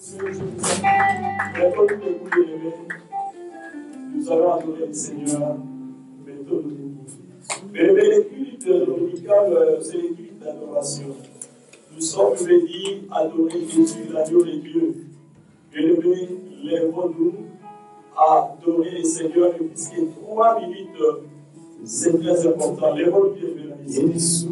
Maintenant, tous les coups de lever, nous allons adorer le Seigneur. Mettons nos coups. Mais les cultes dominicales, c'est les cultes d'adoration. Nous sommes venus adorer Jésus, l'agneau de Dieu. Bien-aimés, lèvons-nous à adorer le Seigneur, puisque 3 minutes, c'est très important. Lèvons-nous bien, bien, Jésus,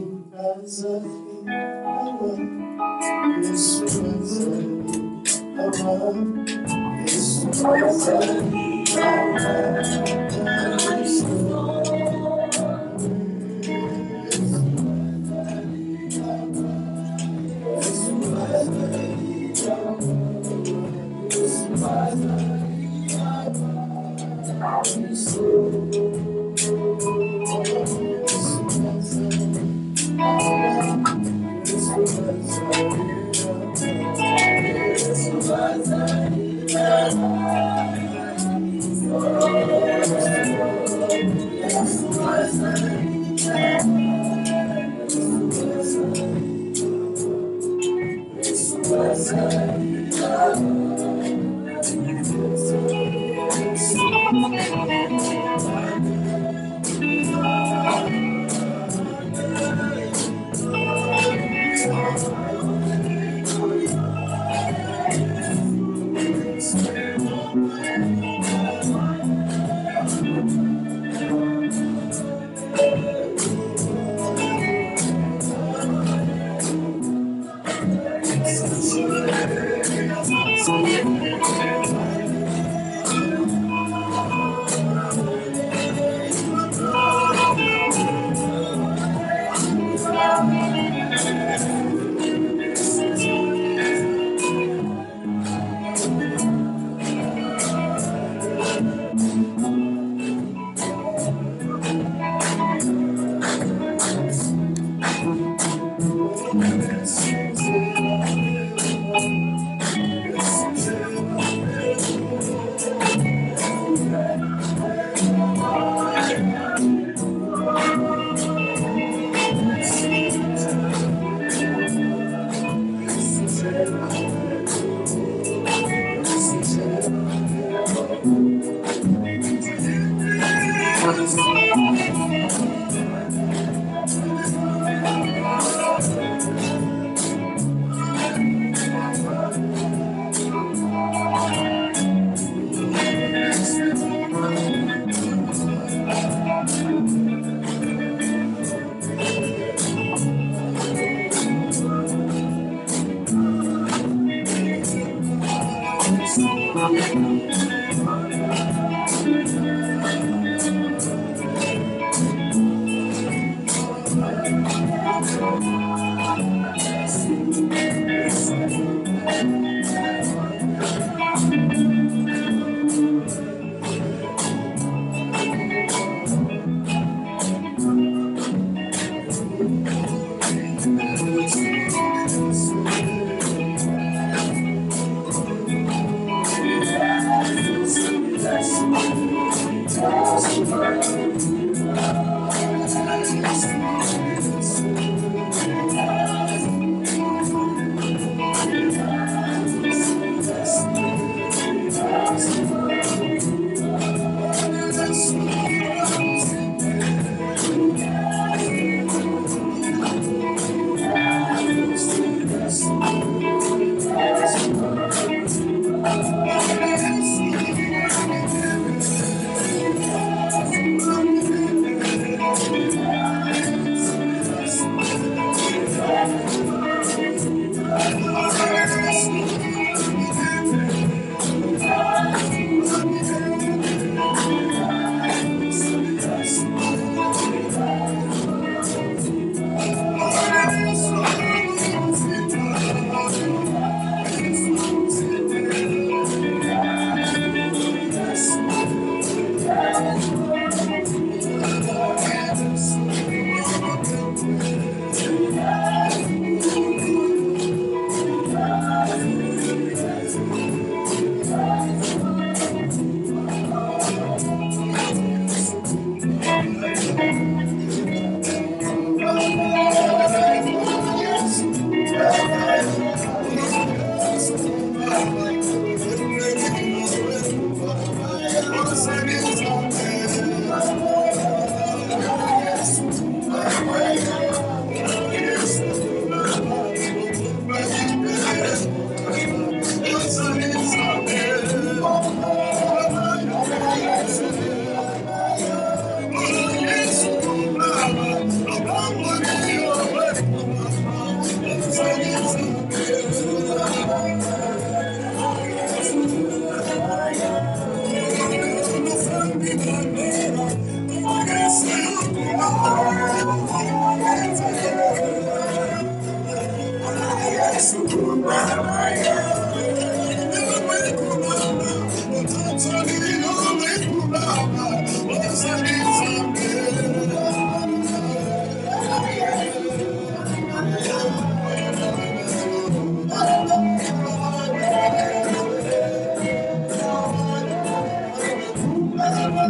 Et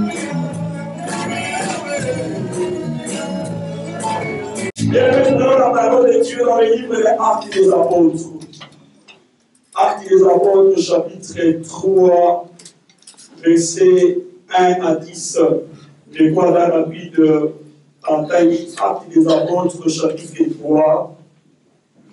maintenant, la parole de Dieu dans le livre des Actes des Apôtres. Actes des Apôtres, chapitre 3, versets 1 à 10. Je crois dans la Bible d'entendre Actes des Apôtres, chapitre 3,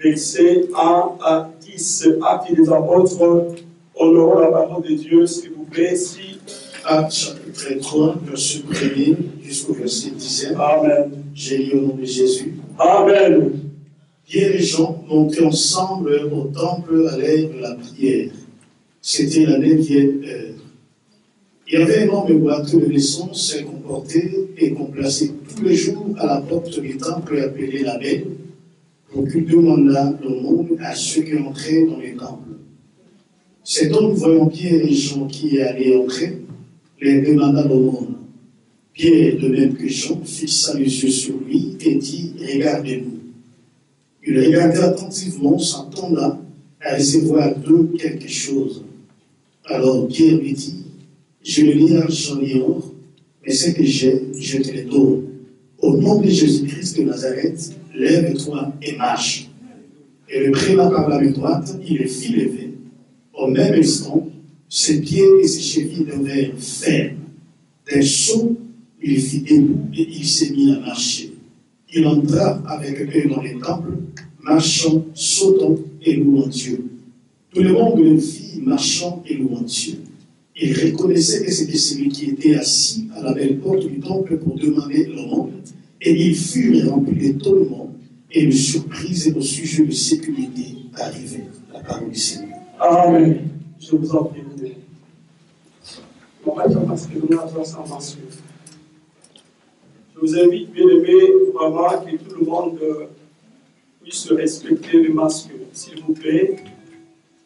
versets 1 à 10. Actes des Apôtres, honorons la parole de Dieu, s'il vous plaît. Si Actes chapitre 3, verset 1er jusqu'au verset 17. Amen. J'ai lu au nom de Jésus. Amen. Bien les gens montaient ensemble au temple à l'heure de la prière. C'était la 9e heure. Il y avait un homme boiteux de naissance qu'on portait et qu'on plaçait tous les jours à la porte du temple appelé la Belle, pour qu'il demandât l'aumône à ceux qui entraient dans les temples. Cet homme, voyant bien les gens qui allaient entrer, les demanda l'aumône. Pierre, de même que Jean, fixa les yeux sur lui et dit « Regardez-nous ». Il regardait attentivement, s'attendant à recevoir d'eux quelque chose. Alors Pierre lui dit « Je n'ai ni argent ni or, mais ce que j'ai, je te le donne. Au nom de Jésus-Christ de Nazareth, lève-toi et marche. » Et le prenant par la main droite, il le fit lever. Au même instant, ses pieds et ses chevilles devinrent fermes. D'un saut, il fit debout et il s'est mis à marcher. Il entra avec eux dans les temples, marchant, sautant et louant Dieu. Tout le monde le vit marchant et louant Dieu. Il reconnaissait que c'était celui qui était assis à la belle porte du temple pour demander l'aumône, et ils furent remplis d'étonnement et de surprise au sujet de ce qui lui était arrivé. La parole du Seigneur. Amen. Je vous en prie. Je vous invite, bien aimé, vraiment que tout le monde puisse respecter le masque, s'il vous plaît.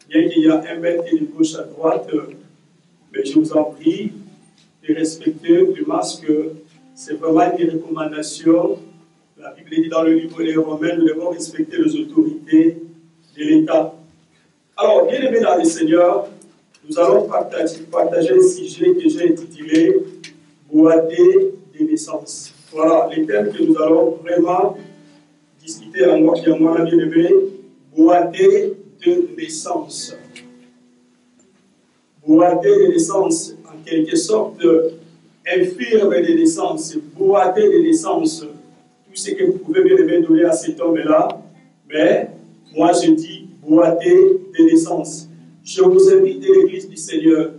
Bien qu'il y a 1 mètre de gauche à droite, mais je vous en prie de respecter le masque. C'est vraiment une recommandation. La Bible dit dans le livre des Romains, nous devons respecter les autorités de l'État. Alors, bien aimé dans le Seigneur, nous allons partager un sujet que j'ai intitulé « Boiter des naissances ». Voilà les thèmes que nous allons vraiment discuter en moi bien aimé, boiter de naissance. Boiter de naissance, en quelque sorte, infirme de naissance, boiter de naissance, tout ce que vous pouvez bien aimé donner à cet homme-là, mais moi je dis boiter de naissance. Je vous invite de l'Église du Seigneur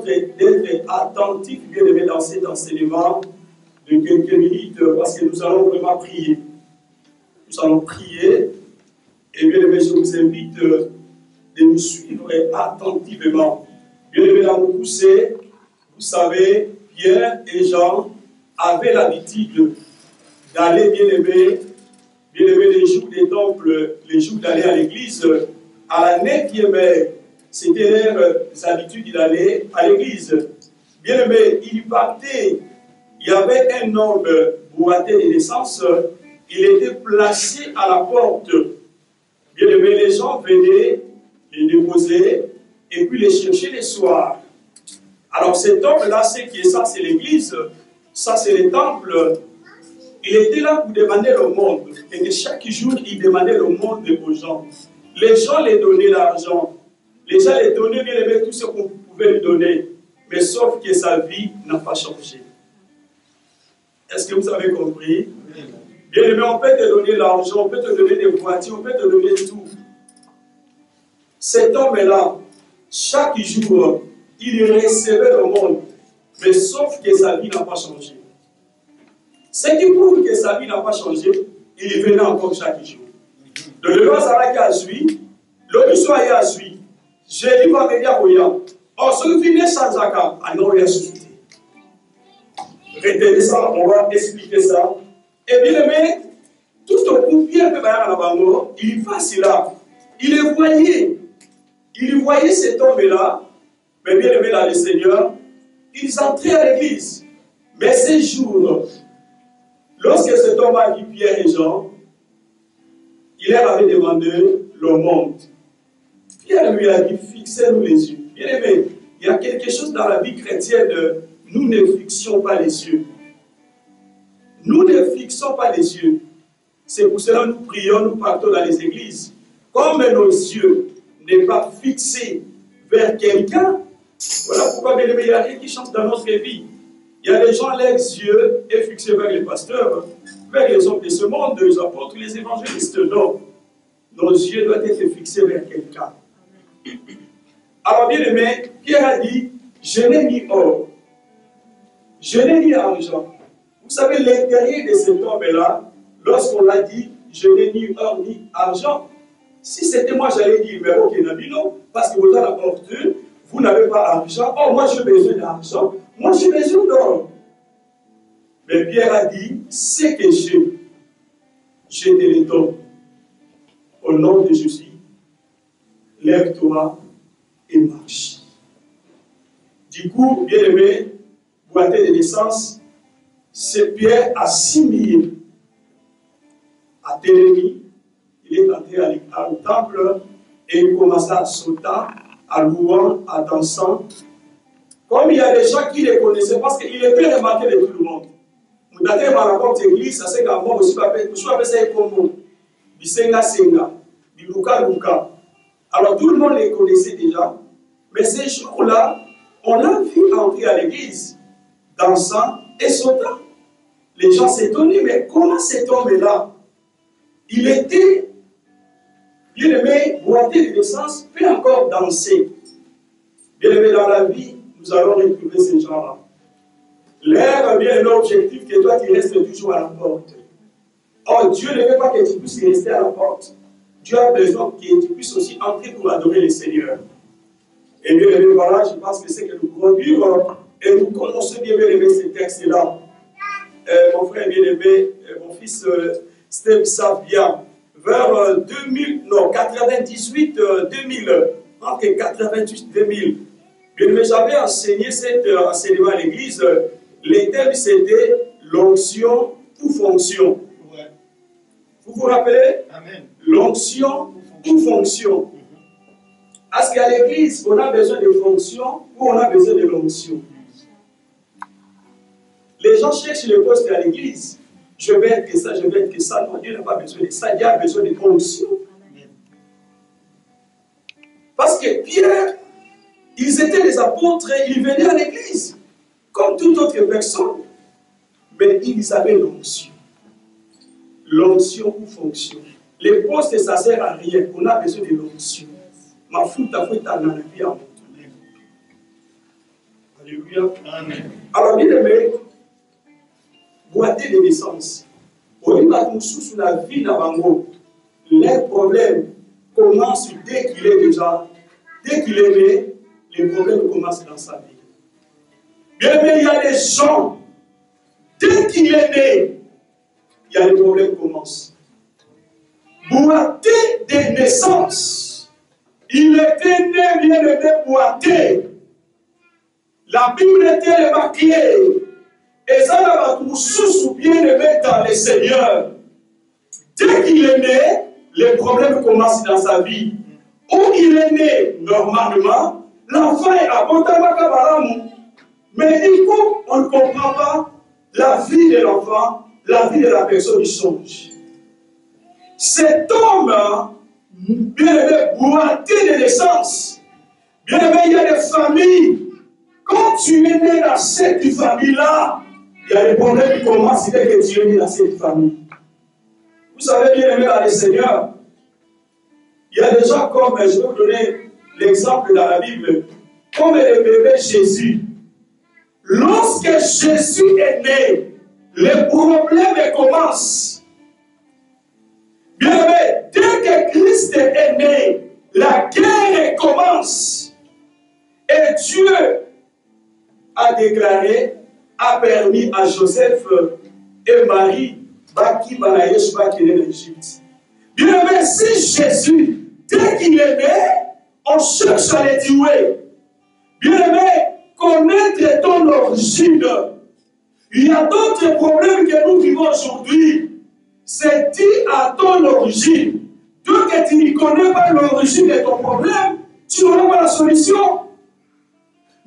d'être attentifs bien aimé dans cet enseignement de quelques minutes, parce que nous allons vraiment prier. Nous allons prier, et bien aimé, je vous invite de nous suivre attentivement. Bien aimé, dans vous pousser, vous savez, Pierre et Jean avaient l'habitude d'aller, bien aimé, les jours des temples, les jours d'aller à l'église, à la 9e heure, c'était leurs habitudes d'aller à l'église. Bien aimé, ils partaient. Il y avait un homme boité de naissance, il était placé à la porte. Bien aimé, les gens venaient les déposer et puis les chercher le soir. Alors cet homme-là, c'est qui est ça, c'est l'église, ça c'est le temple. Il était là pour demander le monde. Et que chaque jour, il demandait le monde aux gens. Les gens lui donnaient l'argent. Les gens lui donnaient bien aimé tout ce qu'on pouvait lui donner. Mais sauf que sa vie n'a pas changé. Est-ce que vous avez compris? Bien aimé, on peut te donner l'argent, on peut te donner des voitures, on peut te donner tout. Cet homme-là, chaque jour, il recevait le monde. Mais sauf que sa vie n'a pas changé. Ce qui prouve que sa vie n'a pas changé, il venait encore chaque jour. Le levant s'arrête à Zui, l'autre soir à Zui. J'ai dit, va me dire, oui, or, ce qui finit sans Zaka, à non, il y a suscité. Retenez ça, on va expliquer ça. Et bien aimé, tout au coup, Pierre il passe là. Il voyait cet homme-là, mais bien aimé dans le Seigneur, ils entraient à l'église. Mais ces jours, lorsque cet homme a vu Pierre et Jean, il leur avait demandé le monde. Pierre lui a dit, fixez-nous les yeux. Bien aimé, il y a quelque chose dans la vie chrétienne nous ne fixions pas les yeux. Nous ne fixons pas les yeux. C'est pour cela que nous prions, nous partons dans les églises. Comme nos yeux n'est pas fixés vers quelqu'un, voilà pourquoi, bien aimé, il y a rien qui change dans notre vie. Il y a des gens, leurs yeux est fixés vers les pasteurs, vers les hommes de ce monde, les apôtres, les évangélistes. Non. Nos yeux doivent être fixés vers quelqu'un. Alors, bien aimé, Pierre a dit, je n'ai ni or, je n'ai ni argent. Vous savez, l'intérieur de cet homme-là, lorsqu'on l'a dit, je n'ai ni or ni argent, si c'était moi, j'allais dire, mais ok, non, parce que vous avez la fortune, vous n'avez pas d'argent. Oh, moi, j'ai besoin d'argent. Moi, j'ai besoin d'or. Mais Pierre a dit, c'est que je te le donne. Au nom de Jésus, lève-toi et marche. Du coup, bien aimé, boité de naissance, c'est Pierre à 6 000 à Télémie. Il est entré au temple et il commença à sauter, à louant, à dansant. Comme il y a des gens qui le connaissaient, parce qu'il était remarqué de tout le monde. Vous avez ma rapport l'église, ça c'est qu'un mot aussi, je appelle ça comme Bisenga Senga, Biluka Luka. Alors tout le monde les connaissait déjà, mais ces jours-là, on l'a vu entrer à l'église, dansant et sautant. Les gens s'étonnaient, mais comment cet homme-là, il était bien aimé, boité de naissance, peut encore danser. Bien aimé, dans la vie, nous allons retrouver ces gens-là. Leur bien aimé objectif que toi tu restes toujours à la porte. Or, Dieu ne veut pas que tu puisses rester à la porte. Dieu a besoin que tu puisses aussi entrer pour adorer le Seigneur. Et bien aimé, voilà, je pense que c'est que nous pouvons vivre et nous connaissons bien aimé ces textes-là. Mon frère bien aimé, mon fils Steve savent bien. Vers 98, 2000, entre 98 et 2000, j'avais enseigné cet enseignement à l'église. Le thème c'était l'onction ou fonction. Ouais. Vous vous rappelez? L'onction ou fonction. Est-ce qu'à l'église, on a besoin de fonction ou on a besoin de l'onction? Les gens cherchent le poste à l'église. Je vais être que ça, je vais être que ça. Non, Dieu n'a pas besoin de ça. Dieu a besoin de fonction. Parce que Pierre, ils étaient des apôtres et ils venaient à l'église, comme toute autre personne, mais ils avaient l'onction. L'onction ou fonction. Les postes, ça ne sert à rien. On a besoin de l'onction. Ma foute a fait un vie à mon tour. Alléluia. Amen. Alors, bien aimé, boiter de naissance. Au lieu de sous la vie d'Abango, les problèmes commencent dès qu'il est déjà, dès qu'il est né, les problèmes commencent dans sa vie. Bien aimé, il y a des gens, dès qu'il est né, il y a des problèmes qui commencent. Boiter de naissance. Il était né, bien aimé, boiter. La Bible était évacuée. Et ça va vous sous bien aimé dans le Seigneur. Dès qu'il est né, les problèmes commencent dans sa vie. Où il est né, normalement, l'enfant est à Bontamacabaramou. Mais du coup, on ne comprend pas la vie de l'enfant, la vie de la personne qui change. Cet homme, bien aimé, boité de naissance. Bien aimé, il y a des familles. Quand tu es né dans cette famille-là, il y a des problèmes qui commencent dès que tu es né dans cette famille. Vous savez, bien aimé dans le Seigneur, il y a des gens comme, je vais vous donner l'exemple dans la Bible, comme le bébé Jésus. Lorsque Jésus est né, les problèmes commencent. Bien aimé, dès que Christ est né, la guerre commence. Et Dieu a déclaré, a permis à Joseph et Marie qui va en Égypte. Bien aimé, si Jésus, dès qu'il est né, on cherche à le tuer. Bien aimé, connaître ton origine. Il y a d'autres problèmes que nous vivons aujourd'hui. C'est dit à ton origine. Tant que tu ne connais pas l'origine de ton problème, tu n'auras pas la solution.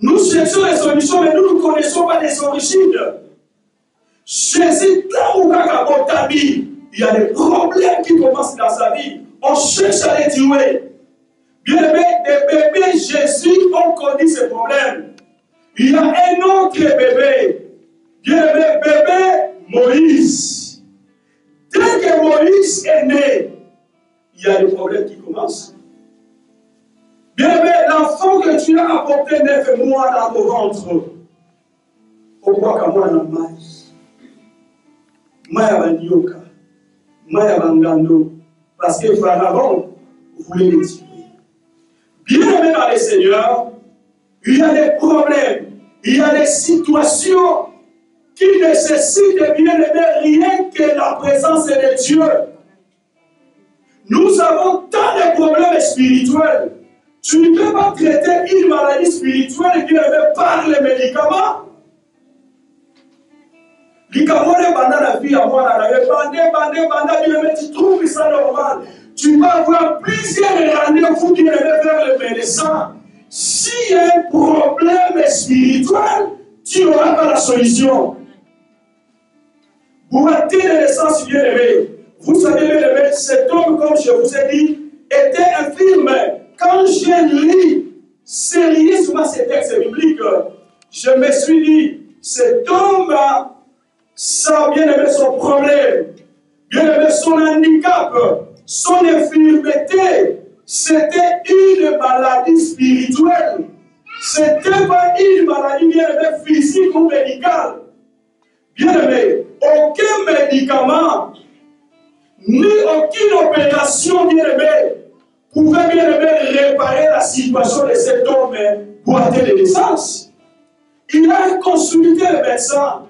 Nous cherchons les solutions, mais nous ne connaissons pas les origines. Jésus, là où il y a des problèmes qui commencent dans sa vie. On cherche à les tuer. Bien aimé, des bébés Jésus ont connu ces problèmes. Il y a un autre bébé. Bien aimé, bébé Moïse. Dès que Moïse est né, il y a des problèmes qui commencent. Bien aimé, l'enfant que tu as apporté 9 mois dans ton ventre, pourquoi qu'à moi dans ma Maya Banyoka, Maya Bangando, parce que Pharaon voulait les tuer. Bien aimé dans les Seigneurs, il y a des problèmes, il y a des situations qui nécessitent bien aimer rien que la présence de Dieu. Nous avons tant de problèmes spirituels. Tu ne peux pas traiter une maladie spirituelle bien aimé par les médicaments. Tu trouves ça normal. Tu vas avoir plusieurs rendez-vous qui viennent vers le médecin. S'il y a un problème spirituel, tu n'auras pas la solution. Pour atteindre de l'essence bien aimé, vous savez bien aimé, cet homme, comme je vous ai dit, était infirme. Quand je lis sérieusement ces textes bibliques, je me suis dit, cet homme ça bien aimé son problème, bien aimé son handicap, son infirmité, c'était une maladie spirituelle. C'était pas une maladie bien aimé physique ou médicale. Bien aimé, aucun médicament, ni aucune opération bien aimé pouvait bien aimé réparer la situation de cet homme boité de naissance. Il a consulté le médecin.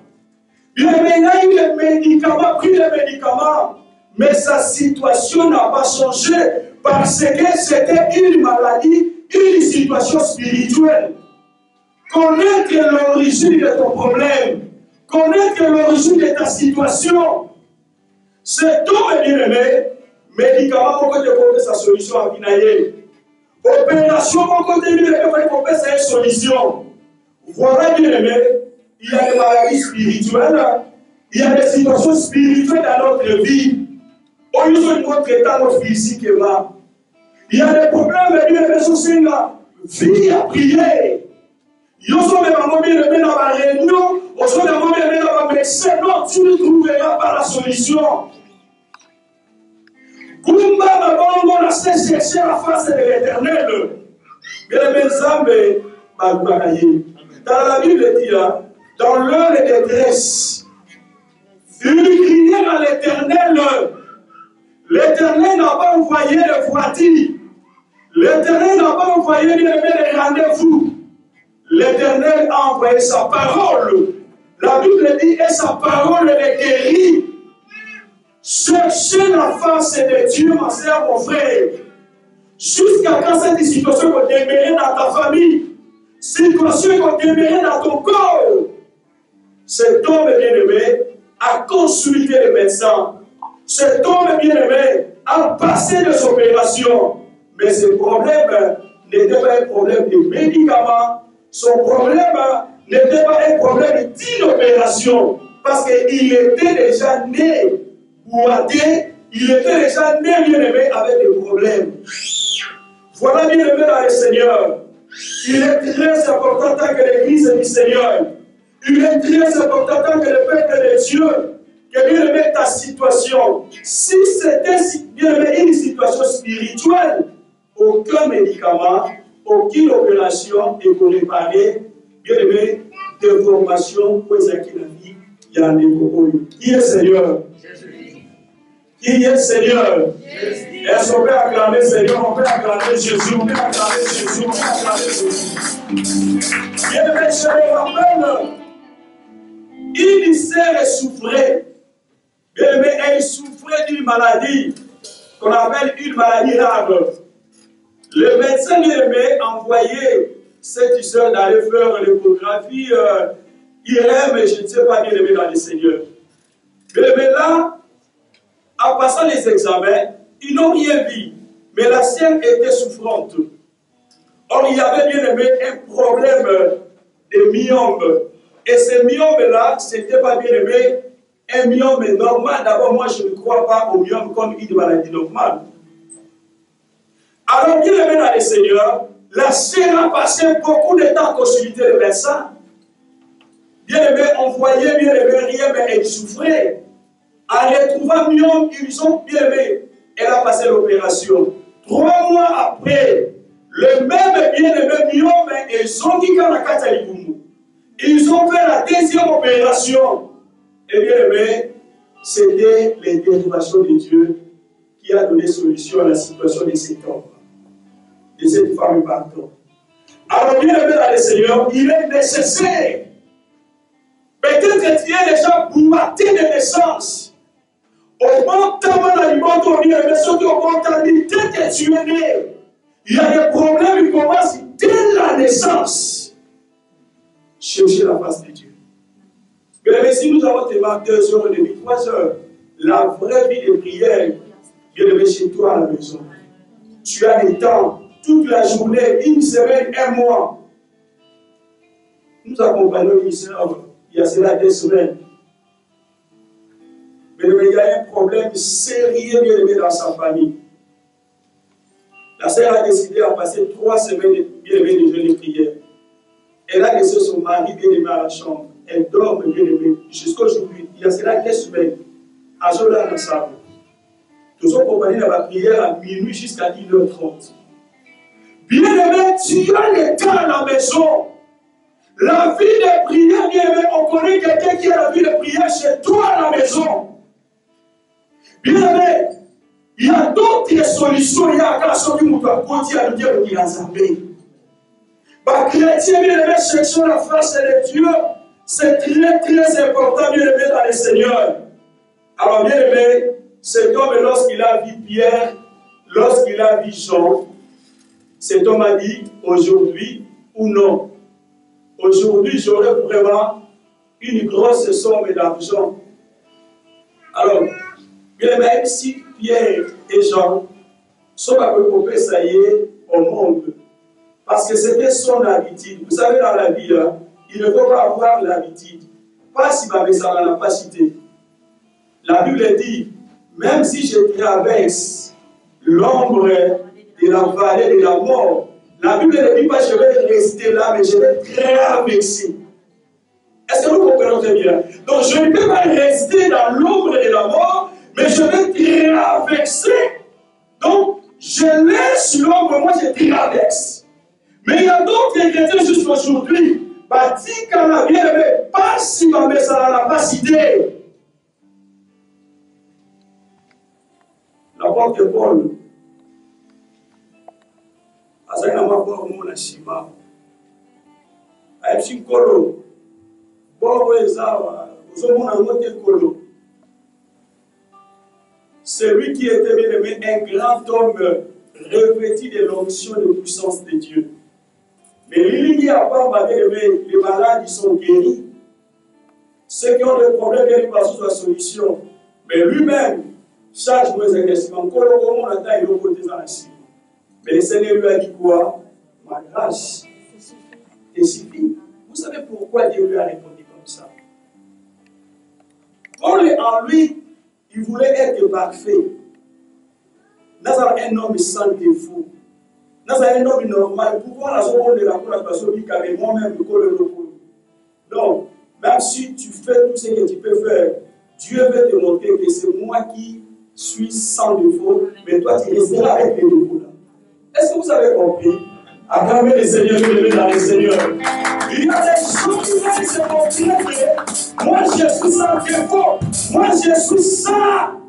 Il a eu les médicaments, pris les médicaments, mais sa situation n'a pas changé parce que c'était une maladie, une situation spirituelle. Connaître l'origine de ton problème, connaître l'origine de ta situation, c'est tout, bien aimé. Médicament, pour que tu aies sa solution à Binaye. Opération, pour que tu aies sa solution. Voilà, bien aimé. Il y a des maladies spirituelles, il y a des situations spirituelles dans notre vie. Au lieu de notre état physique, il y a des problèmes et des ressources vie à prier. Il y a des bien dans la réunion, il y a des dans la médecin. Non, tu ne trouveras pas la solution. Kumba, on a cherché la face de l'Éternel. Bien mes âmes, dans la Bible dit, dans l'heure de détresse, il criait à l'Éternel. L'Éternel n'a pas envoyé les voitures. L'Éternel n'a pas envoyé les rendez-vous. L'Éternel a envoyé sa parole. La Bible dit, et sa parole les guérit. Cherchez la face de Dieu, ma soeur, mon frère. Jusqu'à quand cette situation va demeurer dans ta famille, situation va demeurer dans ton corps. Cet homme bien-aimé a consulté les médecins. Cet homme bien-aimé a passé des opérations. Mais ce problème n'était pas un problème de médicaments. Son problème n'était pas un problème d'une opération. Parce qu'il était déjà né boité, il était déjà né bien-aimé avec des problèmes. Voilà bien-aimé dans le Seigneur. Il est très important que l'Église du Seigneur. Il est très important que le peuple de Dieu, que bien aimé ta situation. Si c'était bien aimé une situation spirituelle, aucun médicament, aucune opération est pour réparer, bien aimé, des formations pour les acquis de la vie. Il y a des propos. Qui est Seigneur? Qui est Seigneur? Est-ce qu'on peut acclamer Seigneur? On peut acclamer Jésus, on peut acclamer Jésus, on peut acclamer Jésus. Bien aimé, je me rappelle. Il s'est souffrait. Bien aimé, il souffrait d'une maladie qu'on appelle une maladie rare. Le médecin bien aimé envoyait cette soeur d'aller faire l'échographie IRM, je ne sais pas bien aimé dans les Seigneurs. Bien aimé là, en passant les examens, ils n'ont rien vu, mais la sienne était souffrante. Or, il y avait bien aimé un problème de myome. Et ce myome-là, ce n'était pas bien aimé un myome normal. D'abord, moi, je ne crois pas au myome comme une maladie normale. Alors, bien aimé dans le Seigneur, la sœur a passé beaucoup de temps à consulter le médecin. Bien aimé, on voyait bien aimé rien, mais elle souffrait. En retrouvant myome, ils ont bien aimé. Elle a passé l'opération. 3 mois après, le même bien-aimé myome, ils ont dit ils ont fait la deuxième opération. Et bien aimé, c'était l'intervention de Dieu qui a donné solution à la situation de cet homme, de cette femme partout. Alors bien aimé dans le Seigneur, il est nécessaire. Peut-être que tu es déjà bourraté de naissance. Au bon temps, l'alimentation, surtout au bon temps, dès que tu es né, il y a des problèmes qui commencent dès la naissance. Cherchez la face de Dieu. Mais si nous avons tellement 2h30, 3 heures, la vraie vie de prière, bien aimé chez toi à la maison. Tu as des temps, toute la journée, une semaine, un mois. Nous accompagnons une sœur, il y a cela 2 semaines. Mais il y a un problème sérieux bien aimé dans sa famille. La sœur a décidé de passer 3 semaines bien aimé de jeûne et prière. Elle a laissé son mari bien aimé à la chambre. Elle dort bien aimé jusqu'aujourd'hui. Il y a cela 2 semaines. À Zola dans sa vie. Nous avons accompagné dans la prière à minuit jusqu'à 1h30. Bien aimé, tu as le temps à la maison. La vie de prière, bien aimé, on connaît quelqu'un qui a la vie de prière chez toi à la maison. Bien aimé, il y a d'autres solutions. Il y a un chose qui nous doit continuer à nous dire qu'il y a Zambé. Les chrétiens, bien aimé, cherchons la face de Dieu. C'est très, très important, bien aimé, dans le Seigneur. Alors, bien aimé, cet homme, lorsqu'il a vu Pierre, lorsqu'il a vu Jean, cet homme a dit aujourd'hui ou non. Aujourd'hui, j'aurai vraiment une grosse somme d'argent. Alors, bien aimé, si Pierre et Jean sont à peu près, ça y est, au monde, parce que c'était son habitude. Vous savez, dans la vie, hein, il ne faut pas avoir l'habitude. Pas si ça n'a pas cité. La Bible dit, même si je traverse l'ombre de la vallée de la mort, la Bible ne dit pas je vais rester là, mais je vais traverser. Est-ce que nous comprenons très bien? Donc je ne peux pas rester dans l'ombre de la mort, mais je vais traverser. Donc je laisse l'ombre, moi je traverse. Mais il y a d'autres chrétiens jusqu'aujourd'hui, bâti quand la vie est pas si ma ça n'a pas cité. L'apôtre Paul, azali na maboko mona shima. Ayebi kolo. Boko ezawa, ozomona ngote kolo. Celui qui était bien aimé, un grand homme revêtu de l'onction de puissance de Dieu. Mais lui, à part bien aimé, les malades ils sont guéris. Ceux qui ont des problèmes, ils passent sur la solution. Mais lui-même, chaque jour, il questions. Mais le Seigneur lui a dit quoi? Ma grâce te suffit. Vous savez pourquoi Dieu lui a répondu comme ça? Paul, en lui, il voulait être parfait. Nazar un homme sans défaut. Nazar un homme normal. Pourquoi la seconde de la collaboration dit qu'avec moi-même, le col le donc, même si tu fais tout ce que tu peux faire, Dieu veut te montrer que c'est moi qui suis sans défaut, mais toi tu resteras avec les défauts là. Est-ce que vous avez compris? Acclamez les seigneurs, levez dans les seigneurs. Il y a des choses qui se montrer que moi je suis sans défaut, moi je suis sans.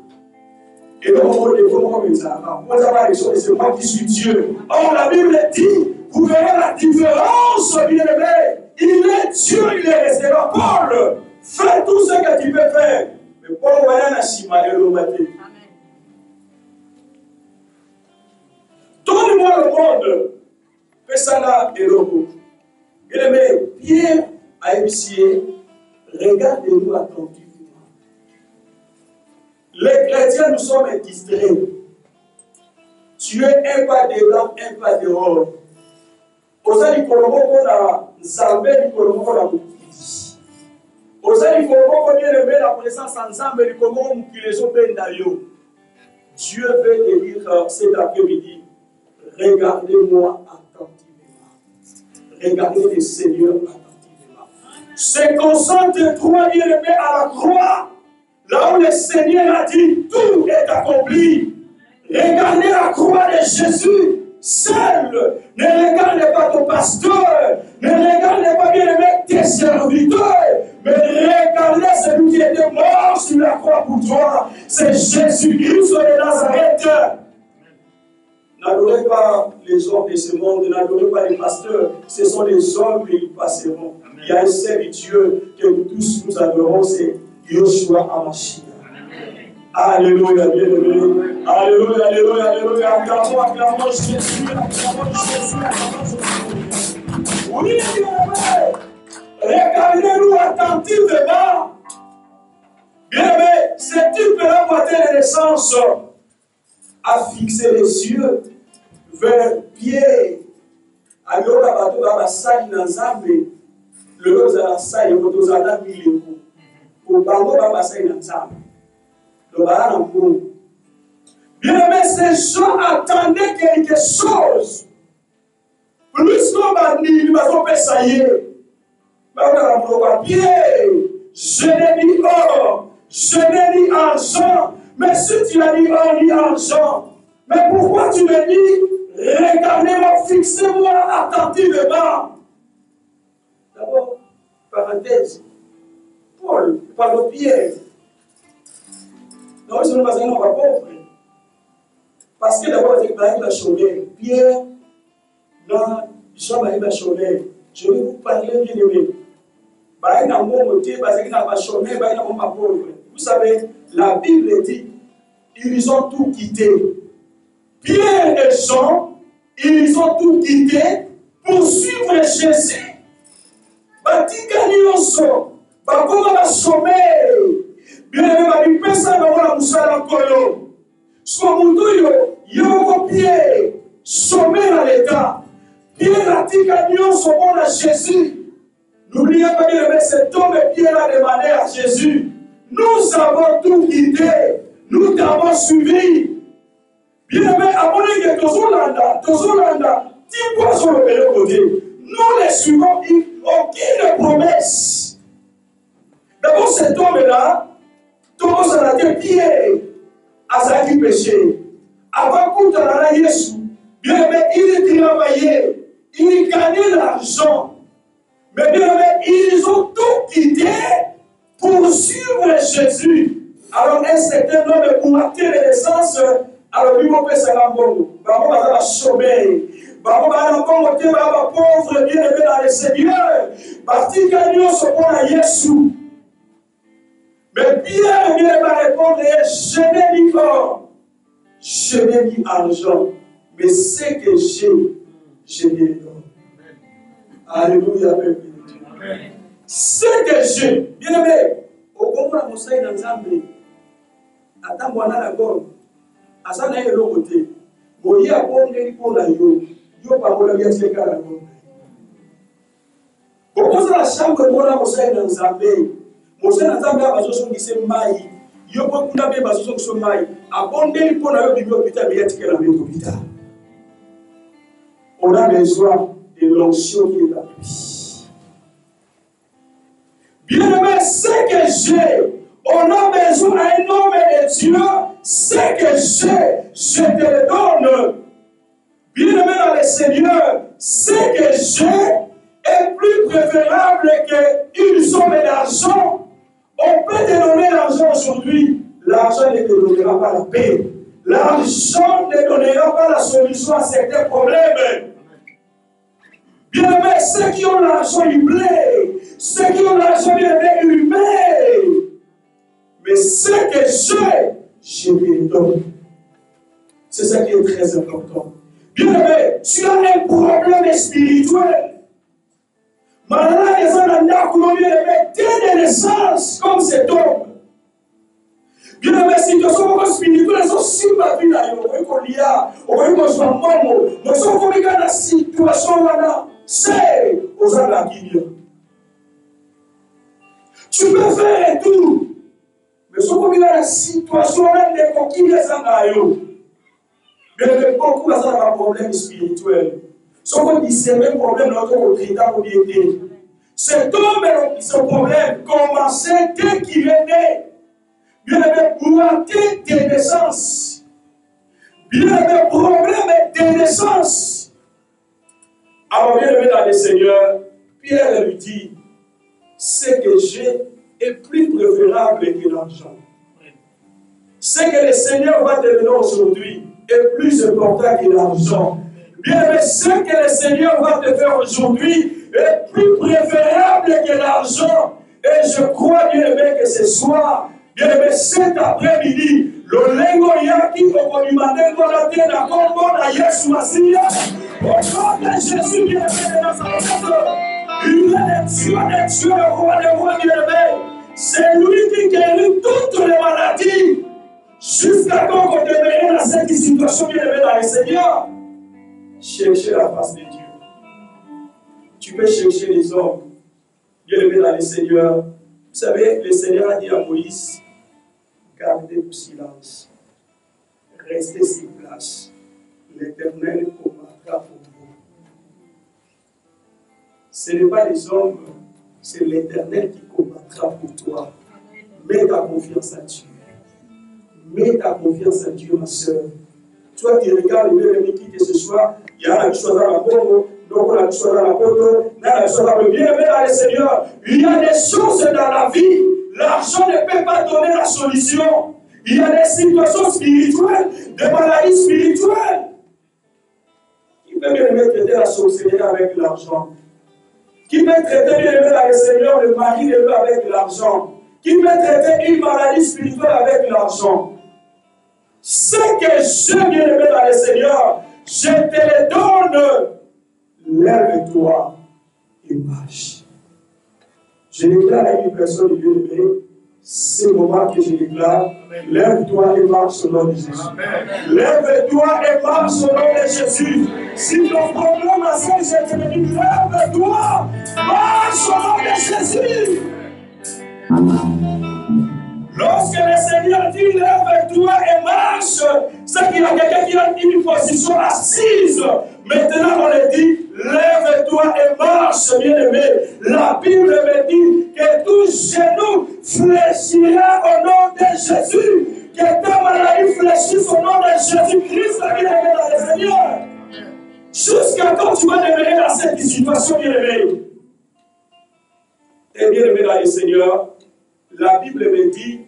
Et donc on va défaut comme ça. Moi ça les choses, c'est moi qui suis Dieu. Or la Bible dit, vous verrez la différence, bien aimé. Il est Dieu, il est resté là. Paul, fais tout ce que tu peux faire. Mais Paul, voilà la chima et le matin. Donne-moi le monde. Fais ça là et le monde. Bien aimé, Pierre a initié, regardez-nous attentivement. Les chrétiens, nous sommes distraits. Tu es un pas dedans, un pas dehors. Oza likolomoko na Nzambe likolomoko na mokili. Oza likolomoko bien-aimé la connaissance en Nzambe likolomoko mokili ezobenda yo. Dieu veut te dire cet après-midi, regardez-moi attentivement. Regardez le Seigneur attentivement. Se concentre-toi, bien-aimé, à la croix, là où le Seigneur a dit, tout est accompli. Regardez la croix de Jésus, seul. Ne regardez pas ton pasteur, ne regardez pas, bien-aimé, tes serviteurs, mais regardez celui qui était mort sur la croix pour toi. C'est Jésus-Christ de Nazareth. N'adorez pas les hommes de ce monde, n'adorez pas les pasteurs. Ce sont les hommes qui passeront. Il y a un seul Dieu que nous tous nous adorons, c'est Yoshua Hamashiach. Alléluia, bien-aimé. Alléluia, alléluia, alléluia. Acclamons, acclamons Jésus, acclamons Jésus, acclamons Jésus. Oui, bien-aimé. Regardez-nous attentivement. Bien-aimé, cet type-là, matin de naissance, a fixé les yeux vers Pierre. Alors, la bateau va passer dans Zambé. Le lot de la salle, le lot de la salle, le bango va passer dans Zambé. Le baran en bien-aimé, ces gens attendaient quelque chose. Plus qu'on va dire, ils vont faire ça y est. Pierre, je n'ai ni or, je n'ai ni argent. Mais si tu as dit or ni argent, mais pourquoi tu me dis, regardez-moi, fixez-moi attentivement. D'abord, parenthèse, Paul parle de Pierre. Non, ce n'est pas un homme pauvre. Parce que d'abord, avec Marie Bacholet, Pierre, dans Jean-Marie Bacholet, je vais vous parler bien aimé. Vous savez, la Bible dit, ils ont tout quitté. Pierre et Jean, ils ont tout quitté pour suivre Jésus. Batikanyonso, bakoma basomé. Bien-aimé, babipesa bango na musala nkolo. Soki mutu yo, yoko Pierre, sommet na l'état. Pierre atika nyonso mpona Jésus. N'oubliez pas, bien-aimé, cet homme Pierre a demandé à Jésus. Nous avons tout quitté. Nous t'avons suivi. Bien-aimé, abonnez que Tozolanda, dis-moi sur le côté. Nous les suivons, aucune promesse. D'abord, cet homme-là, Thomas a dit Pierre a sa péché. Avant qu'on t'en Jésus, bien-aimé, il travaillait, il gagnait l'argent. Mais bien-aimé, ils ont tout quitté pour suivre Jésus. Alors, un certain nombre pour attirer l'essence, alors lui, on peut se rendre. Maman va chômer. Maman va pauvre, bien-aimé dans le Seigneur. Parti gagnant ce qu'on a Jésus. Mais Pierre va répondre, je n'ai ni or, je n'ai ni argent, mais ce que j'ai, je n'ai pas. Alléluia, Amen. Ce que j'ai, bien aimé, au moment où on est dans Zambé, attends, moi, dans la gorge, à ça, n'a pas de l'autre côté. Bon, il y a bon, il y a bon, il y a pas bon, il y a ce cas là. Au moment où la chambre, moi, on est dans Zambé, on est dans Zambé, à Bazoson qui s'est maï, il y a beaucoup d'abé Bazoson qui sont maï, à bon, il y a bon, il y a hôpital, mais il y a ce qu'il y a dans l'hôpital. On a besoin de l'onction qui est là. Bien-aimé, ce que j'ai, on a besoin d'un homme de Dieu, ce que j'ai, je te le donne. Bien-aimé dans le Seigneur, ce que j'ai est plus préférable qu'une somme d'argent. On peut te donner l'argent aujourd'hui, l'argent ne te donnera pas la paix. L'argent ne donnera pas la solution à certains problèmes. Bien-aimé, ceux qui ont l'argent, ils plaît. Ceux qui ont l'argent, ils plaît. Mais ce que j'ai, je lui donne. C'est ça qui est très important. Bien-aimé, tu as un problème spirituel. Maintenant, les gens ont de naissance comme cet homme. Bien-aimé, situation spirituelle, ils sont si ma vie là, ils ont eu qu'on y a, ils ont eu qu'on soit mort, ils sont comme dans la situation là. c'est aux gens de la Guinée. Tu peux faire tout. Mais ce qu'on a la situation, les coquilles, les anaïos. Mais beaucoup de ça, un problème spirituel. Ce qu'on dit, c'est le même problème dans notre critère pour dire. Cet homme, ce problème, commençait dès qu'il est né. Bien aimé, boiter des naissances. Bien aimé, problème des naissances. Alors, bien aimé dans le Seigneur, Pierre lui dit, ce que j'ai est plus préférable que l'argent. Ce que le Seigneur va te donner aujourd'hui est plus important que l'argent. Bien aimé, ce que le Seigneur va te faire aujourd'hui est plus préférable que l'argent. Et je crois, bien aimé, que ce soir, bien aimé, cet après-midi, le lengo yaki okonimande la terre na kombo na Yesu Masiya. Au nom de Jésus, bien aimé, dans sa tête, il est Dieu, le roi des rois, bien aimé. C'est lui qui guérit toutes les maladies. Jusqu'à quand on devienne dans cette situation, bien aimé, dans le Seigneur. Chercher la face de Dieu. Tu peux chercher les hommes, bien aimé dans le Seigneur. Vous savez, le Seigneur a dit à Moïse, gardez le silence. Restez sur place. L'Éternel combattra pour vous. Ce n'est pas les hommes, c'est l'Éternel qui combattra pour toi. Mets ta confiance à Dieu. Mets ta confiance à Dieu, ma soeur. Toi qui regardes le bien-aimé qui ce soir, il y a la chose dans la bonne, donc la chose dans la bonne, la chose dans le bien-aimé dans le Seigneur. Il y a des choses dans la vie. L'argent ne peut pas donner la solution. Il y a des situations spirituelles, des maladies spirituelles. Qui peut bien aimer traiter la sorcellerie avec l'argent? Qui peut traiter bien aimer dans le Seigneur le mari de lui avec l'argent? Qui peut traiter une maladie spirituelle avec l'argent? Ce que je bien aimé dans le Seigneur, je te le donne. Lève-toi et marche. Je déclare à une personne bien aimée, c'est le moment que je déclare, lève-toi et marche au nom de Jésus. Lève-toi et marche au nom de Jésus. Si ton problème a ça, je te dis, lève-toi, marche au nom de Jésus. Lorsque le Seigneur dit lève-toi et marche, c'est qu'il y a quelqu'un qui a une position assise. Maintenant, on le dit lève-toi et marche, bien-aimé. La Bible me dit que tout genou fléchira au nom de Jésus. Que ta maladie fléchisse au nom de Jésus-Christ, bien-aimé dans le Seigneur. Jusqu'à quand tu vas devenir dans cette situation, bien-aimé. Et bien-aimé dans le Seigneur, la Bible me dit,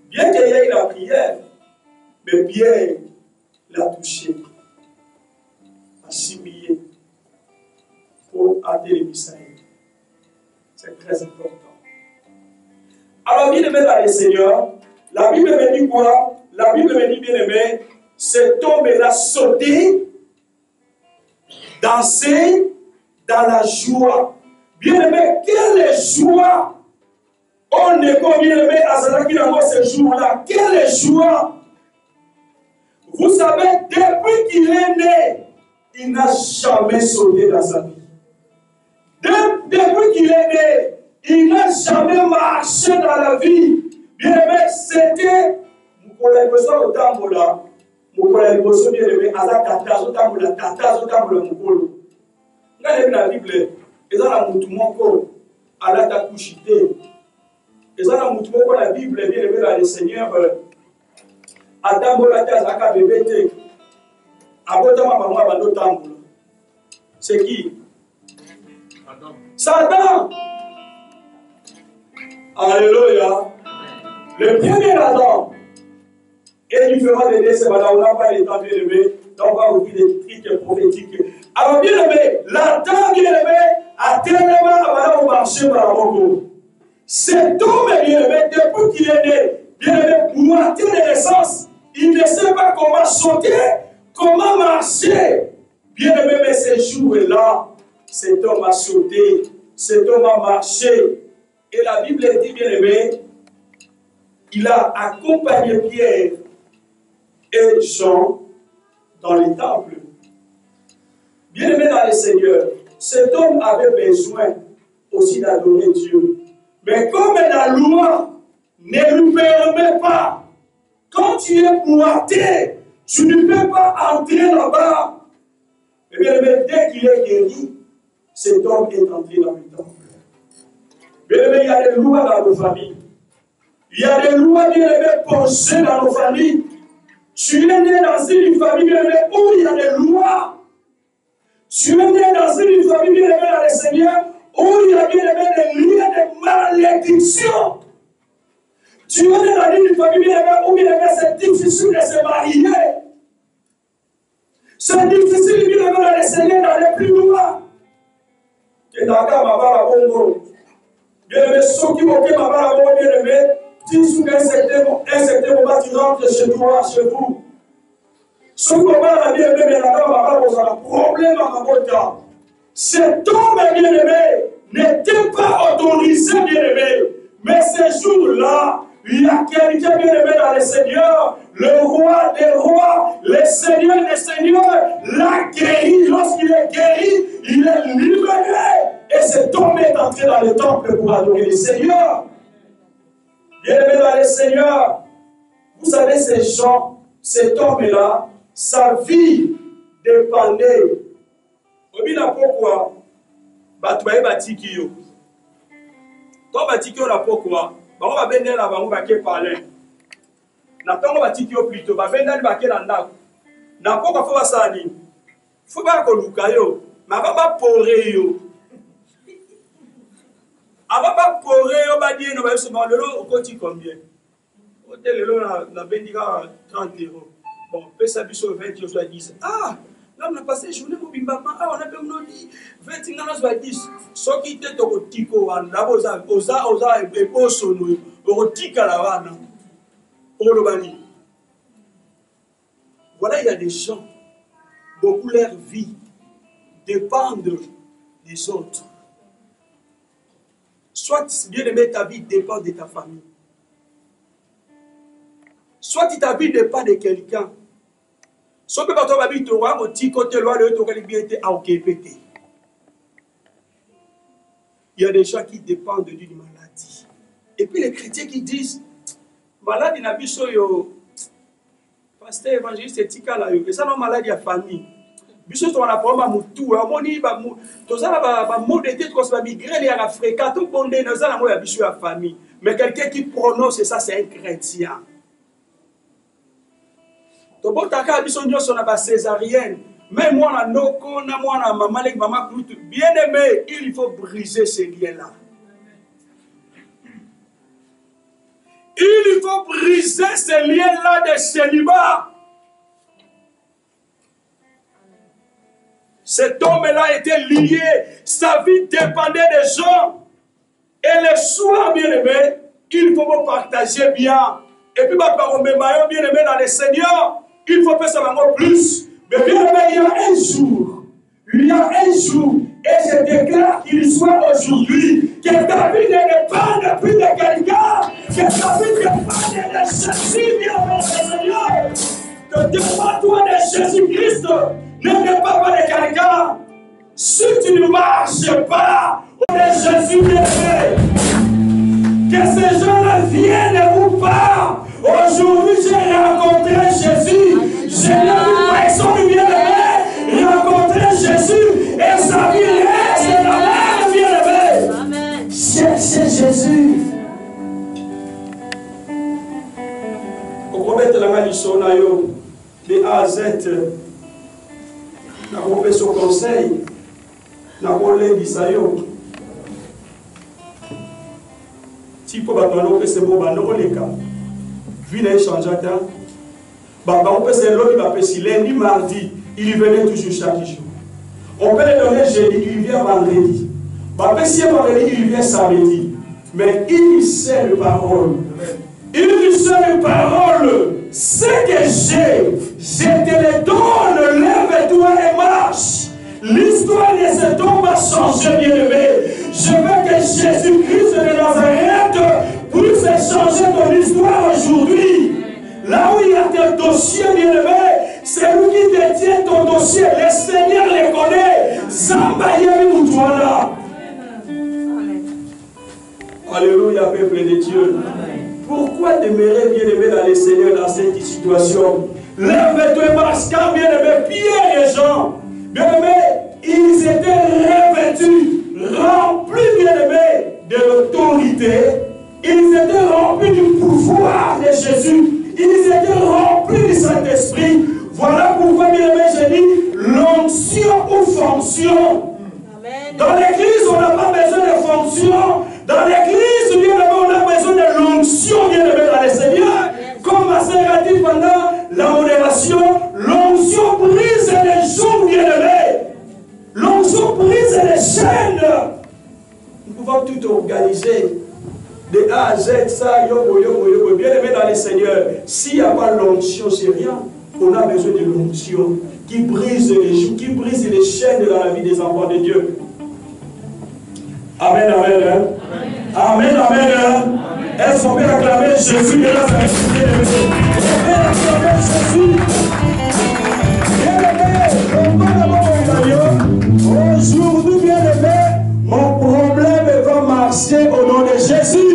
bien qu'il y ait la prière, mais Pierre l'a touché, assimilé pour atteindre Misaël. C'est très important. Alors, bien aimé dans le Seigneur, la Bible me dit quoi? La Bible me dit, bien aimé, cet homme-là sauté, danser dans la joie. Bien aimé, quelle joie! On est comme bien aimé à ce jour-là. Quelle joie! Vous savez, depuis qu'il est né, il n'a jamais sauté dans sa vie. Depuis qu'il est né, il n'a jamais marché dans la vie. Bien aimé, c'était Moukola au Tambola. Moukola bien aimé, à la Tata, au Tambola, Moukola. Regardez la Bible, ils ont la Moutoumoko, à la Takouchité. Et ça, la Bible est bien aimée dans le Seigneur. C'est qui? Satan. Alléluia. Le premier Adam. Et différent des décès, on n'a pas le temps bien aimé. Donc on va ouvrir des trucs prophétiques. Alors bien aimé, l'Adam bien aimé a tellement marché par la Mogo. Cet homme, bien aimé, depuis qu'il est né, bien aimé, moitié de naissance, il ne sait pas comment sauter, comment marcher. Bien aimé, mais ce jour-là, cet homme a sauté, cet homme a marché. Et la Bible dit, bien aimé, il a accompagné Pierre et Jean dans les temples. Bien-aimé dans le Seigneur, cet homme avait besoin aussi d'adorer Dieu. Mais comme la loi ne lui permet pas, quand tu es boité, tu ne peux pas entrer là-bas. Et bien, dès qu'il est guéri, cet homme est entré dans le temple. Bien, il y a des lois dans nos familles. Il y a des lois, bien aimé, posées dans nos familles. Tu es né dans une famille, bien aimé, où il y a des lois. Tu es né dans une famille, bien aimé, dans le Seigneur, où il y a, bien aimé, des liens de malédiction. Tu es né dans une famille, bien aimé, où, bien aimé, c'est difficile de se marier. C'est difficile, bien aimé, dans le Seigneur, d'aller plus loin. Et dans le cas, ma mère a bon. Bien aimé, ceux qui m'ont fait ma mère a bon, bien aimé, tu souviens un certain moment, tu rentres chez toi, chez vous. Ce moment a bien aimé, mais là-bas, on a un problème à mon temps. Cet homme, bien aimé, n'était pas autorisé, bien aimé. Mais ce jour-là, il y a quelqu'un, bien aimé, dans le Seigneur, le roi des rois, le Seigneur des seigneurs, l'a guéri. Lorsqu'il est guéri, il est libéré. Et cet homme est entré dans le temple pour adorer le Seigneur. Bien aimé dans le Seigneur, vous savez, ces gens, cet homme-là, sa vie dépendait. Obina pourquoi? Batouaye batiki yo. Toi batiki yo la pourquoi? Bango ba bende la bango ba ke parler. Na tango batiki yo plutôt ba bende ba ke na ndako. Na pourquoi faut ba sali? Faut ba ko luka yo. Ma ba poré yo. Aba ba poré yo ba die no ba so ba lelo okoti combien? Hôtel lelo na bendika 30 €. Bon, pesa biso 20 € soit 10. Ah, là on a passé journée pour bimbama. Ah, on a bien dit 20 € soit 10. Ce qui était au tiko là oza et poso no au tika la wana. Pour le bani. Voilà, il y a des gens, beaucoup leur vie dépendent des autres. Soit bien aimé, ta vie dépend de ta famille. Soit ta vie dépend de quelqu'un. Soit tu vas vivre tu vas petit côté loin de ton bien à OKPT. Il y a des gens qui dépendent d'une maladie. Et puis les chrétiens qui disent maladie n'a pas yo pasteur évangéliste tika la yo. Et ça non maladie à famille. Biso to na problème mutu amoni ba to za ba mot de tête ko ça migrer les à Afrique tout bondé na za na mo ya biso à famille. Mais quelqu'un qui prononce ça c'est un chrétien. To botaka biso nyonso na ba césarienne. Même moi na noko na moi na maman avec maman Klutu. Bien aimé, il faut briser ces liens-là. Il faut briser ces liens-là de célibat. Cet homme-là était lié, sa vie dépendait des gens. Et le soir, bien aimé, il faut me partager bien. Et puis, ma parole, bien aimé dans le Seigneur, il faut faire ça plus. Mais bien aimé, il y a un jour, et je déclare qu'il soit aujourd'hui, que ta vie ne dépende plus de quelqu'un, que ta vie dépende de Jésus, bien aimé dans le Seigneur. Que dépends-toi de Jésus-Christ. Ne dépend pas de quelqu'un. Si tu ne marches pas au nom de Jésus bien-aimé, que ces gens-là viennent ou pas. Aujourd'hui, j'ai rencontré Jésus. J'ai vu personne bien-aimé rencontrer Jésus et sa vie reste dans l'air bien-aimé. Amen. Cherchez Jésus. Au prophète de la malédiction, de A à Z. Nous avons fait son conseil, nous avons dit ça. Si vous avez fait ce mot, nous avons les cas. Vu les changements, on peut se lever lundi, mardi, il venait toujours chaque jour. On peut le donner jeudi, il vient vendredi. Si vendredi, il vient samedi. Mais il sait les paroles. Il sait les paroles. Ce que j'ai, je te le donne, lève-toi et marche. L'histoire de cet homme va changer, bien-aimé. Je veux que Jésus-Christ de Nazareth puisse changer ton histoire aujourd'hui. Là où il y a tes dossiers, bien-aimé, c'est lui qui détient ton dossier. Le Seigneur les connaît. Alléluia, peuple de Dieu. Pourquoi demeurer bien-aimé dans les Seigneurs dans cette situation? Lève-toi et marche, car bien-aimé, Pierre et Jean, bien-aimé, ils étaient revêtus, remplis, bien-aimé, de l'autorité. Ils étaient remplis du pouvoir de Jésus. Ils étaient remplis du Saint-Esprit. Voilà pourquoi, bien-aimé, j'ai dit l'onction ou fonction. Dans l'église, on n'a pas besoin de fonction. Dans l'église, bien-aimé, on a besoin de l'onction, bien-aimé, dans le Seigneur. Comme ma sœur a dit pendant la modération, l'onction brise les jougs, bien-aimé. L'onction brise les chaînes. Nous pouvons tout organiser. De A à Z, ça, yo, bien-aimé dans le Seigneur. S'il n'y a pas l'onction, c'est rien. On a besoin de l'onction qui brise les jougs, qui brise les chaînes dans la vie des enfants de Dieu. Amen, amen. Amen, amen. Est-ce qu'on peut acclamer Jésus de Nazareth? On peut acclamer Jésus. Bien-aimé, aujourd'hui, bien-aimé, mon problème va marcher au nom de Jésus.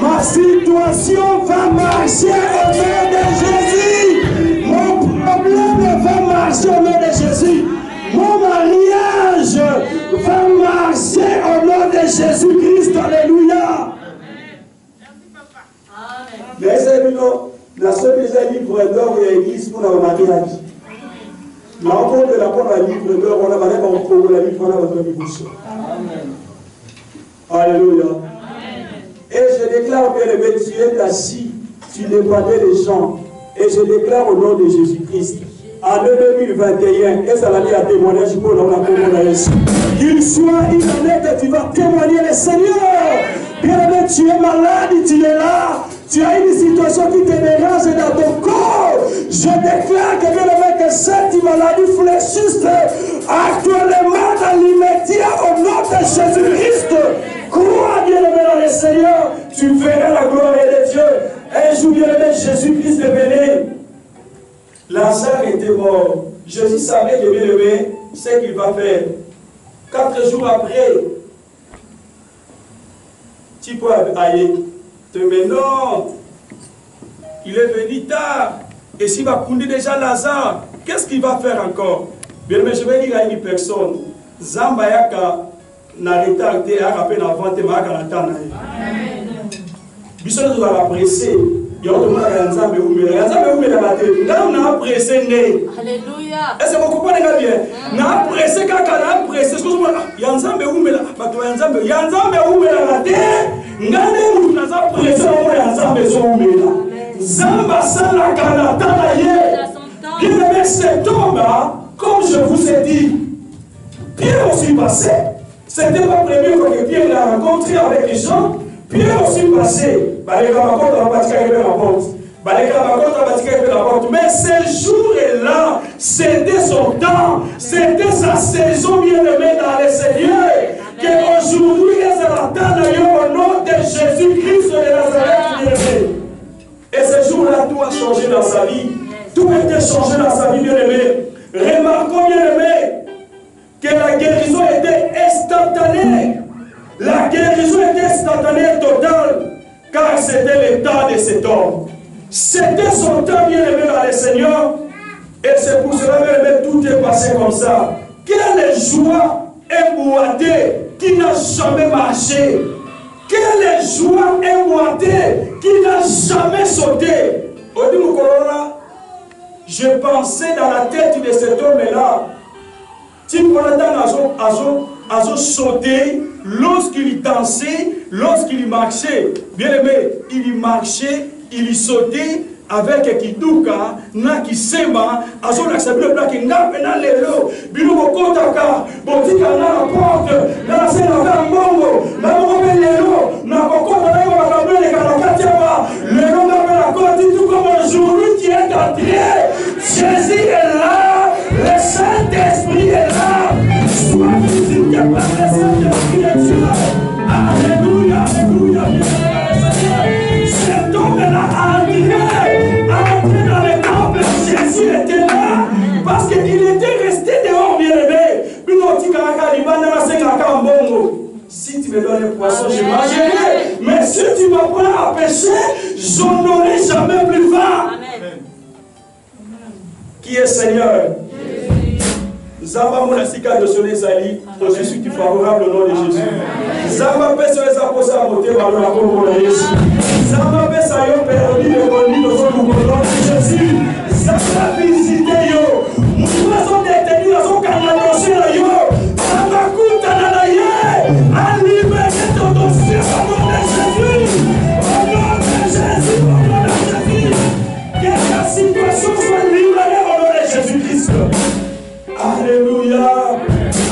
Ma situation va marcher au nom de Jésus. Mon problème va marcher au nom de Jésus. Mon mariage va marcher au nom de Jésus-Christ. Alléluia. Mais c'est non, la seule des livres d'or et l'église pour la mariage. Mais encore de la part de la livre d'or, on a parlé pour la livre, on a besoin de bouche. Alléluia. Et je déclare, bien-aimé, tu es assis, tu dépendais des gens. Et je déclare au nom de Jésus-Christ, en 2021, et ça va dire à témoignage pour la communauté, qu'il soit une année que tu vas témoigner le Seigneur. Bien-aimé, tu es malade, tu es là. Tu as une situation qui te dérange dans ton corps. Je déclare que, bien-aimé, que cette maladie fléchisse actuellement dans l'immédiat au nom de Jésus-Christ. Crois, bien-aimé, dans le Seigneur, tu verras la gloire de Dieu. Un jour, bien-aimé, Jésus-Christ est venu. Lazare était mort. Jésus savait que, bien-aimé, ce qu'il va faire. 4 jours après, tu peux aller. Mais non, il est venu tard. Et s'il va couler déjà Lazare, qu'est-ce qu'il va faire encore? Bien, mais je vais dire à une personne, Zambayaka n'a retardé à rappeler la vente et à la tana. Bisson nous a pressé. Il y a un Nzambe Oumela. Nzambe Oumela la tête. On a pressé. Alléluia. Est-ce que vous comprenez bien? On a pressé quand on a pressé. Excusez-moi. Il y a Nzambe Oumela. Il y a Nzambe Oumela la tête. Ngane nous a pressé au Nzambe Oumela. Zamba Sala Kanatana Ye. Bien-aimé, cet homme-là, comme je vous ai dit, Pierre aussi passé. C'était pas prévu que Pierre l'a rencontré avec les gens. Pierre aussi passé. Mais ce jour-là, c'était son temps, c'était sa saison bien-aimée dans le Seigneur. Qu'aujourd'hui, c'est la temps au nom de Jésus-Christ de Nazareth bien-aimé. Et ce jour-là, tout a changé dans sa vie. Tout a été changé dans sa vie bien-aimée. Remarquons bien-aimé que la guérison était instantanée. La guérison était instantanée totale. Car c'était le temps de cet homme. C'était son temps bien-aimé dans le Seigneur. Et c'est pour cela que tout est passé comme ça. Quelle joie éboîtée qui n'a jamais marché. Quelle joie éboîtée qui n'a jamais sauté. Je pensais dans la tête de cet homme-là. A sauté lorsqu'il dansait, lorsqu'il marchait. Bien aimé, il marchait, il sautait avec Kituka, Nakisema, Azo l'accepte le plat qui n'a pas l'élo, Bilou Kotaka, Botika na la porte, na la Sénata Mongo, na Morobe l'élo, na Kokota na Yoma les Kanakatiama, l'élo n'a pas la côte, tout comme aujourd'hui qui est entré. Jésus est là, le Saint-Esprit est là. Sois visité par le Saint-Esprit de Dieu. Alléluia, alléluia, cet homme-là a entré dans le temple. Jésus était là parce qu'il était resté dehors, bien aimé. Puis on dit qu'à Si tu me donnes un poisson, je mangerai. Mais si tu m'apprends à pêcher, je n'aurai jamais plus faim. Amen. Qui est Seigneur? Zamba Monasika de Sonezali, je suis favorable au nom de Jésus. Zamba Pesa les apôtres à monter par le rapport de Jésus. Zamba Pesa yo perdu de conduire au nom de Jésus. Zamba visiter yo. Nous sommes détenus dans son canal yo. Zamba kuta nanaye. A libérer ton dossier au nom de Jésus. Au nom de Jésus, au nom de Jésus. Que la situation soit libérée au nom de Jésus-Christ. Alléluia,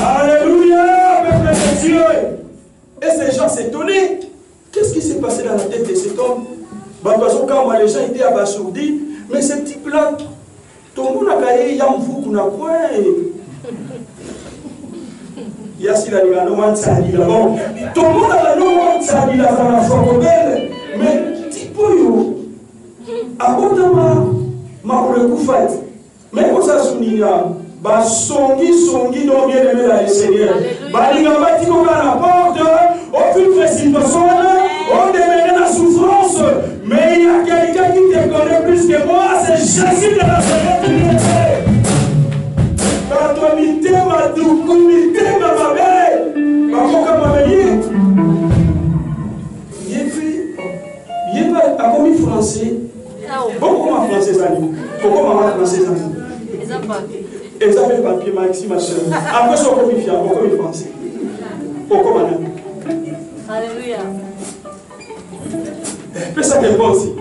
alléluia, peuple de Dieu. Et ces gens s'étonnaient. Qu'est-ce qui s'est passé dans la tête de cet homme? Quand les gens étaient abasourdis, mais ce type-là, tout le monde a caillé, il y a un fou qu'on a quoi. Il y a si la nouvelle sali là-bas. Tout le monde a la nouvelle sali là-bas, mais type yo, à Botama, ma pour le coup fait. Mais pour ça, soulignant. Bah songi donc bien aimé dans le Seigneur. Bah il va pas dire qu'on la porte aucune situation on demeure la souffrance mais il y a quelqu'un qui te connaît plus que moi, c'est Jésus de la Nazareth. Quand on m'y ma doucou ma belle bah pourquoi m'a venir il est pas à comme français pourquoi français ça pourquoi français ça ils avaient papier maxi, ma soeur. Après, ils sont comme ils font, comme ils français. Pourquoi, madame? Alléluia. Puis ça dépend aussi.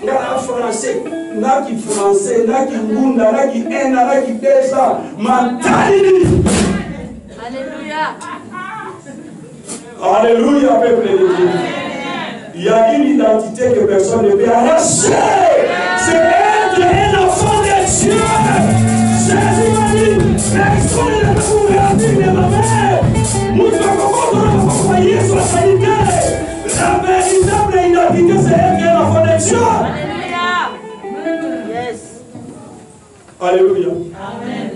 Il y a un français, il y a qui français, il y a qui ngunda, il y a qui haine, il y a qui pesa. Mentality. Alléluia. Alléluia, peuple de Dieu. Il y a une identité que personne ne peut arracher. C'est être un enfant de Dieu. Jésus m'a dit, personne ne peut réagir ma mère. Nous devons croire sur la qualité. La véritable identité, c'est être un enfant de Dieu. Alléluia. Yes. Alléluia. Amen.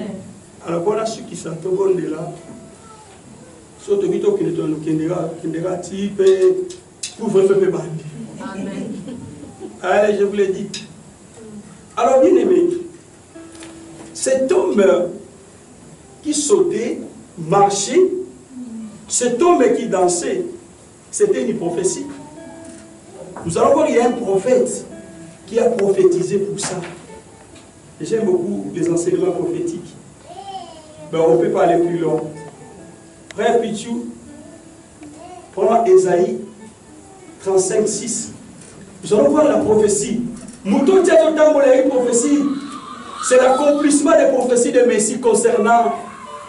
Alors voilà ceux qui sont au de là. Surtout qui ne type couvre le bandi. Amen. Allez, je vous l'ai dit. Alors, bien aimé, cet homme qui sautait, marchait, cet homme qui dansait, c'était une prophétie. Nous allons voir, il y a un prophète qui a prophétisé pour ça. J'aime beaucoup les enseignements prophétiques. Mais on ne peut pas aller plus loin. Frère Pichou, prends Ésaïe 35, 6. Nous allons voir la prophétie. Mouton Tchadotam, une prophétie. C'est l'accomplissement des prophéties de Messie concernant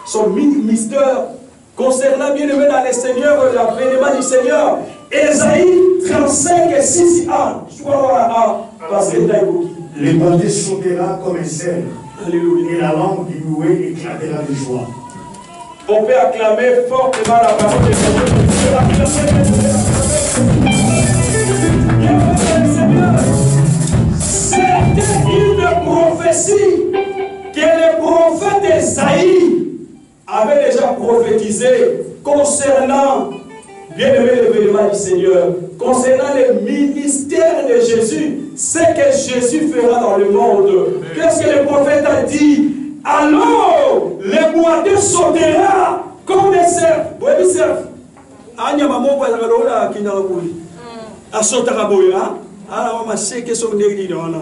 son mystère, concernant bien aimé dans le Seigneur, l'avènement du Seigneur. Ésaïe 35 et 6 ans. Les bandits sautera comme un cerf. Alléluia. Et la langue du loué éclatera de joie. On peut acclamer fortement la parole de Dieu. C'était une prophétie que le prophète Ésaïe avait déjà prophétisé concernant, bien aimé l'événement du Seigneur, concernant le ministère de Jésus, ce que Jésus fera dans le monde. Qu'est-ce que le prophète a dit? Alors, les boiteux sautera comme des cerfs. Vous voyez, cerfs. Anya maman va la lola qui n'a pas voulu. A sautera boya. Alors, ma sœur qui sont négligés dans la.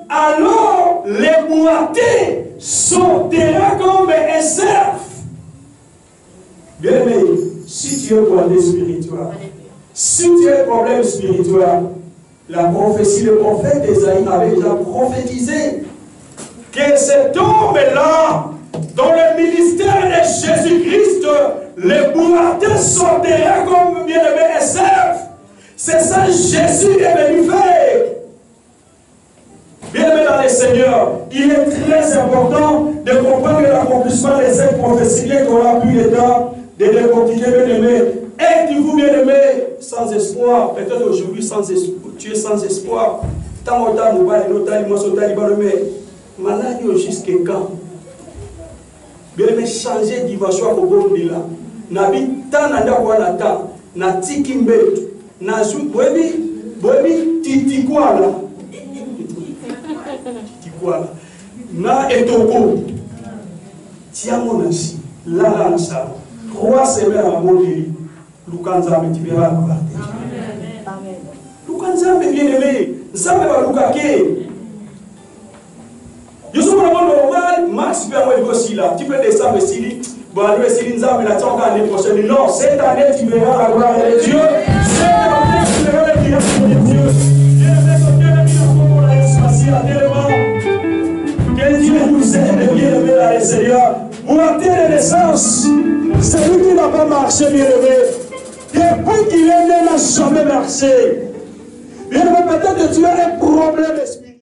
Alors, les boiteux sautera comme un cerf. Bien aimé, si tu es boiteux spirituel, si tu as un problème spirituel, la prophétie, le prophète Ésaïe avait déjà prophétisé que cet homme-là, dans le ministère de Jésus-Christ, les boiteux sautera comme bien-aimé un cerf. C'est ça que Jésus est venu faire. Bien-aimé dans le Seigneur, il est très important de comprendre l'accomplissement de cette prophétie qu'on a pu le temps de décortiquer, bien-aimé. Êtes-vous bien-aimé sans espoir? Peut-être aujourd'hui sans espoir. Tu es sans espoir. Tant que tu es malade jusqu'à quand? Bien aimé, changer dimension à Kobondila. Nabi tan nanda kwa na tan na tikimbe na zu boebi titikwala titikwala na etoko tiamo nasi la lansa 3 semaines à Bondili lukanza metibera parti amen lukanza bien aimé nzambe ba lukake yo so na normal max bien moi aussi là tu peux descendre ici. Bon, allez, c'est l'Inzam, la tant l'année prochaine. Non, cette année, tu verras la gloire de Dieu. Cette année, tu verras la création de Dieu. Que Dieu nous aide, bien-aimé, dans le Seigneur. Pour atteindre la naissance, celui qui n'a pas marché, bien-aimé, depuis qu'il est né, n'a jamais marché. Bien-aimé, peut-être que tu as un problème spirituel.